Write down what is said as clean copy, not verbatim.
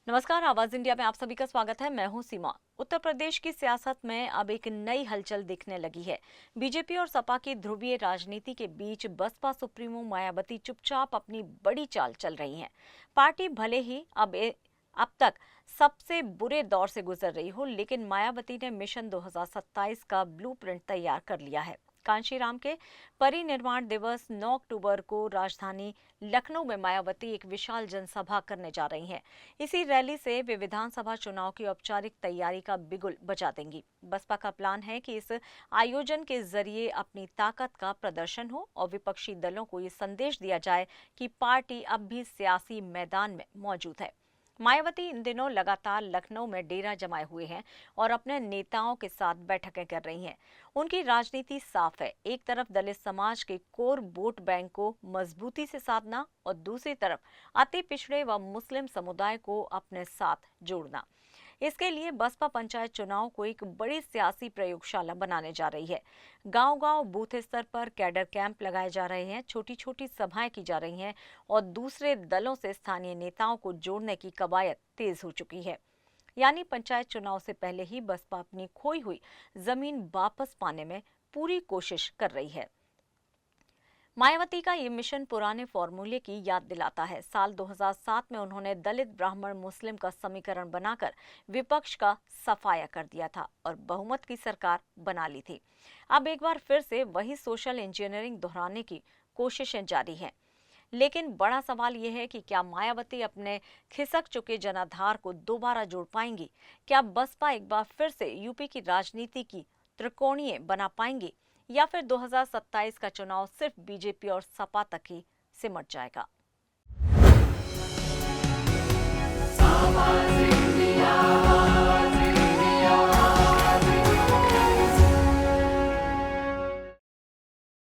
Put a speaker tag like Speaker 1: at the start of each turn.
Speaker 1: नमस्कार, आवाज इंडिया में आप सभी का स्वागत है। मैं हूं सीमा। उत्तर प्रदेश की सियासत में अब एक नई हलचल दिखने लगी है। बीजेपी और सपा की ध्रुवीय राजनीति के बीच बसपा सुप्रीमो मायावती चुपचाप अपनी बड़ी चाल चल रही हैं। पार्टी भले ही अब तक सबसे बुरे दौर से गुजर रही हो, लेकिन मायावती ने मिशन 2027 का ब्लूप्रिंट तैयार कर लिया है। कांशीराम के परिनिर्वाण दिवस 9 अक्टूबर को राजधानी लखनऊ में मायावती एक विशाल जनसभा करने जा रही हैं। इसी रैली से वे विधानसभा चुनाव की औपचारिक तैयारी का बिगुल बजा देंगी। बसपा का प्लान है कि इस आयोजन के जरिए अपनी ताकत का प्रदर्शन हो और विपक्षी दलों को ये संदेश दिया जाए कि पार्टी अब भी सियासी मैदान में मौजूद है। मायावती इन दिनों लगातार लखनऊ में डेरा जमाए हुए हैं और अपने नेताओं के साथ बैठकें कर रही हैं। उनकी राजनीति साफ है, एक तरफ दलित समाज के कोर वोट बैंक को मजबूती से साधना और दूसरी तरफ अति पिछड़े व मुस्लिम समुदाय को अपने साथ जोड़ना। इसके लिए बसपा पंचायत चुनाव को एक बड़ी सियासी प्रयोगशाला बनाने जा रही है। गांव-गांव बूथ स्तर पर कैडर कैंप लगाए जा रहे हैं, छोटी-छोटी सभाएं की जा रही हैं और दूसरे दलों से स्थानीय नेताओं को जोड़ने की कवायद तेज हो चुकी है। यानी पंचायत चुनाव से पहले ही बसपा अपनी खोई हुई जमीन वापस पाने में पूरी कोशिश कर रही है। मायावती का ये मिशन पुराने फॉर्मूले की याद दिलाता है। साल 2007 में उन्होंने दलित ब्राह्मण मुस्लिम का समीकरण बनाकर विपक्ष का सफाया कर दिया था और बहुमत की सरकार बना ली थी। अब एक बार फिर से वही सोशल इंजीनियरिंग दोहराने की कोशिशें जारी हैं। लेकिन बड़ा सवाल यह है कि क्या मायावती अपने खिसक चुके जनाधार को दोबारा जोड़ पाएंगी? क्या बसपा एक बार फिर से यूपी की राजनीति की त्रिकोणीय बना पाएंगी या फिर 2027 का चुनाव सिर्फ बीजेपी और सपा तक ही सिमट जाएगा?